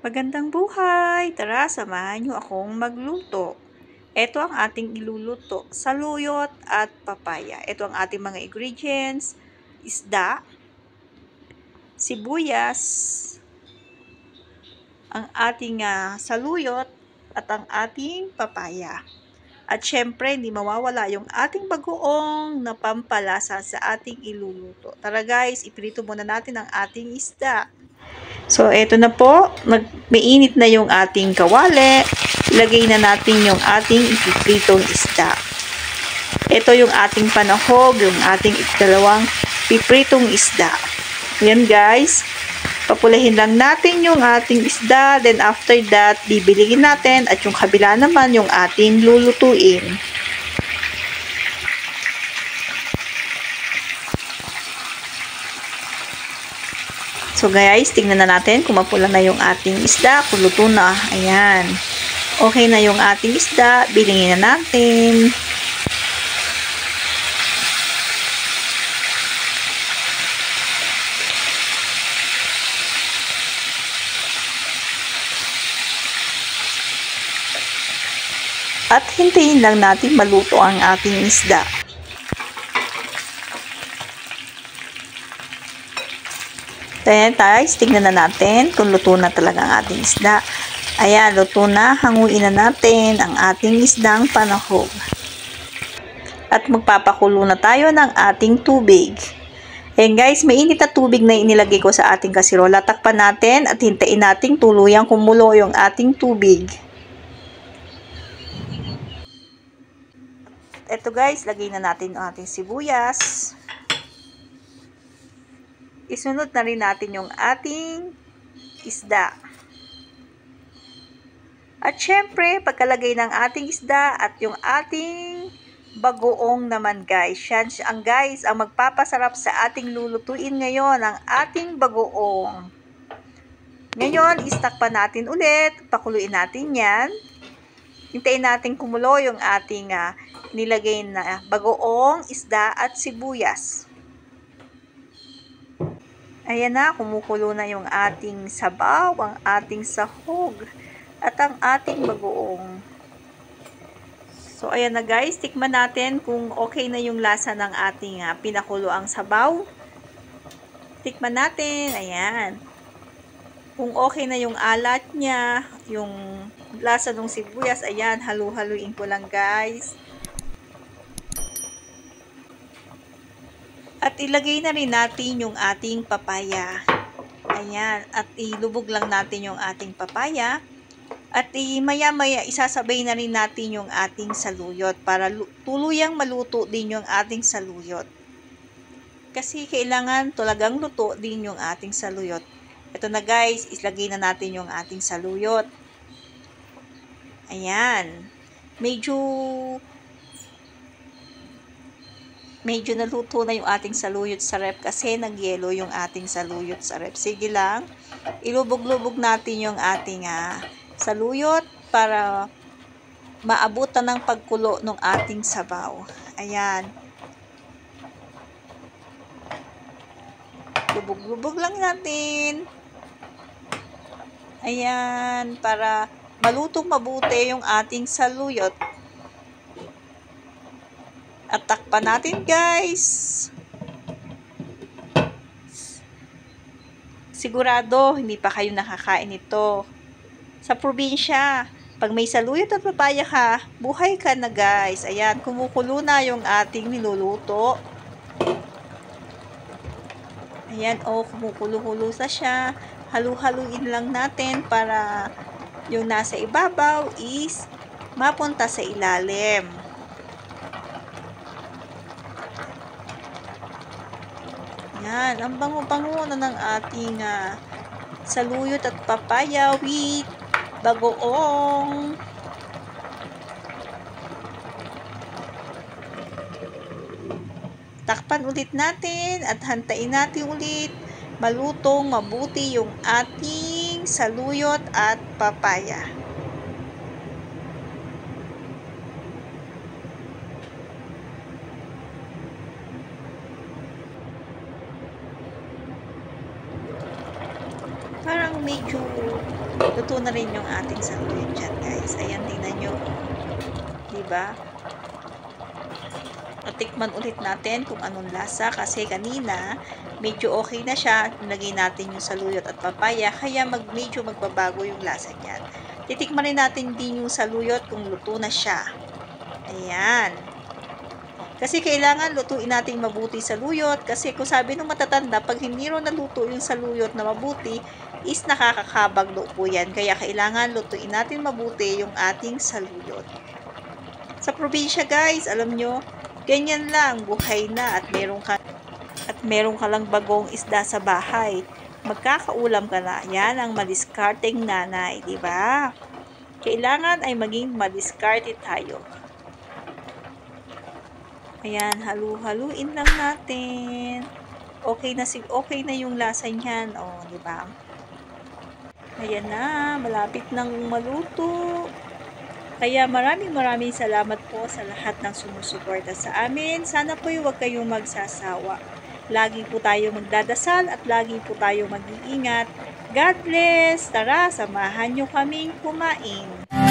Magandang buhay! Tara, samahan niyo akong magluto. Ito ang ating iluluto, saluyot at papaya. Ito ang ating mga ingredients, isda, sibuyas, ang ating saluyot at ang ating papaya. At syempre, hindi mawawala yung ating bagoong na pampalasa sa ating iluluto. Tara guys, iprito muna natin ang ating isda. So, eto na po. Mainit na yung ating kawali. Ilagay na natin yung ating ipipritong isda. Ito yung ating panahog, yung ating ikalawang pipritong isda. Yan guys. Papulahin lang natin yung ating isda. Then after that, bibilihin natin. At yung kabila naman yung ating lulutuin. So guys, tingnan na natin kung mapula na yung ating isda, kung luto na. Ayan. Okay na yung ating isda, bilingin na natin. At hintayin lang natin maluto ang ating isda. Then guys, tignan na natin kung luto na talaga ang ating isda. Ayan, luto na. Hanguin na natin ang ating isdang panahog. At magpapakulo na tayo ng ating tubig. Ayan guys, mainit na tubig na inilagay ko sa ating kasirola. Takpan natin at hintayin natin tuluyang kumulo yung ating tubig. Ito guys, lagay na natin ang ating sibuyas. Isunod na rin natin yung ating isda. At syempre, pagkalagay ng ating isda at yung ating bagoong naman guys. Yan ang guys, ang magpapasarap sa ating lulutuin ngayon, ang ating bagoong. Ngayon, istakpan natin ulit. Pakuluin natin yan. Hintayin natin kumulo yung ating nilagay na bagoong, isda at sibuyas. Ayan na, kumukulo na yung ating sabaw, ang ating sahog, at ang ating bagoong. So, ayan na guys, tikman natin kung okay na yung lasa ng ating pinakulo ang sabaw. Tikman natin, ayan. Kung okay na yung alat niya, yung lasa ng sibuyas, ayan, halu-haluin ko lang guys. At ilagay na rin natin yung ating papaya. Ayan. At ilubog lang natin yung ating papaya. At maya-maya isasabay na rin natin yung ating saluyot para tuluyang maluto din yung ating saluyot. Kasi kailangan talagang luto din yung ating saluyot. Ito na guys, islagay na natin yung ating saluyot. Ayan. Medyo naluto na yung ating saluyot sa ref kasi nagyelo yung ating saluyot sa ref. Sige lang, ilubog-lubog natin yung ating saluyot para maabutan ng pagkulo ng ating sabaw. Ayan. Lubog-lubog lang natin. Ayan, para malutong mabuti yung ating saluyot. At takpan natin guys. Sigurado hindi pa kayo nakakain ito. Sa probinsya, pag may saluyot at papaya ka, buhay ka na guys. Ayan, kumukulo na yung ating niluluto. Ayan, kumukulo-kulo sa siya. Halu-haluin lang natin para yung nasa ibabaw is mapunta sa ilalim. Yan, ang bango-bango na ng ating saluyot at papaya with bagoong. Takpan ulit natin at hantayin natin ulit malutong mabuti yung ating saluyot at papaya. Parang medyo luto na rin yung ating saluyot dyan, guys. Ayan, tingnan nyo. Diba? At tikman ulit natin kung anong lasa kasi kanina medyo okay na siya. Nilagay natin yung saluyot at papaya kaya medyo magbabago yung lasa niyan. Titikman rin natin din yung saluyot kung luto na siya. Ayan. Kasi kailangan lutuin natin mabuti saluyot kasi kung sabi ng matatanda, pag hindi ro naluto yung saluyot na mabuti is nakakakabag loob po yan. Kaya kailangan lutuin natin mabuti yung ating saluyot. Sa probinsya, guys, alam nyo, ganyan lang, buhay na at meron ka lang bagong isda sa bahay. Magkakaulam ka na. Yan ang madiskarteng nanay, di ba? Kailangan ay maging madiskarte tayo. Ayan, halu-haluin lang natin. Okay na yung lasa niyan, oh, di ba? Ayan na, malapit nang maluto. Kaya maraming salamat po sa lahat ng sumusuporta sa amin. Sana po huwag kayong magsasawa. Lagi po tayo magdadasal at lagi po tayo mag-iingat. God bless! Tara, samahan nyo kaming kumain.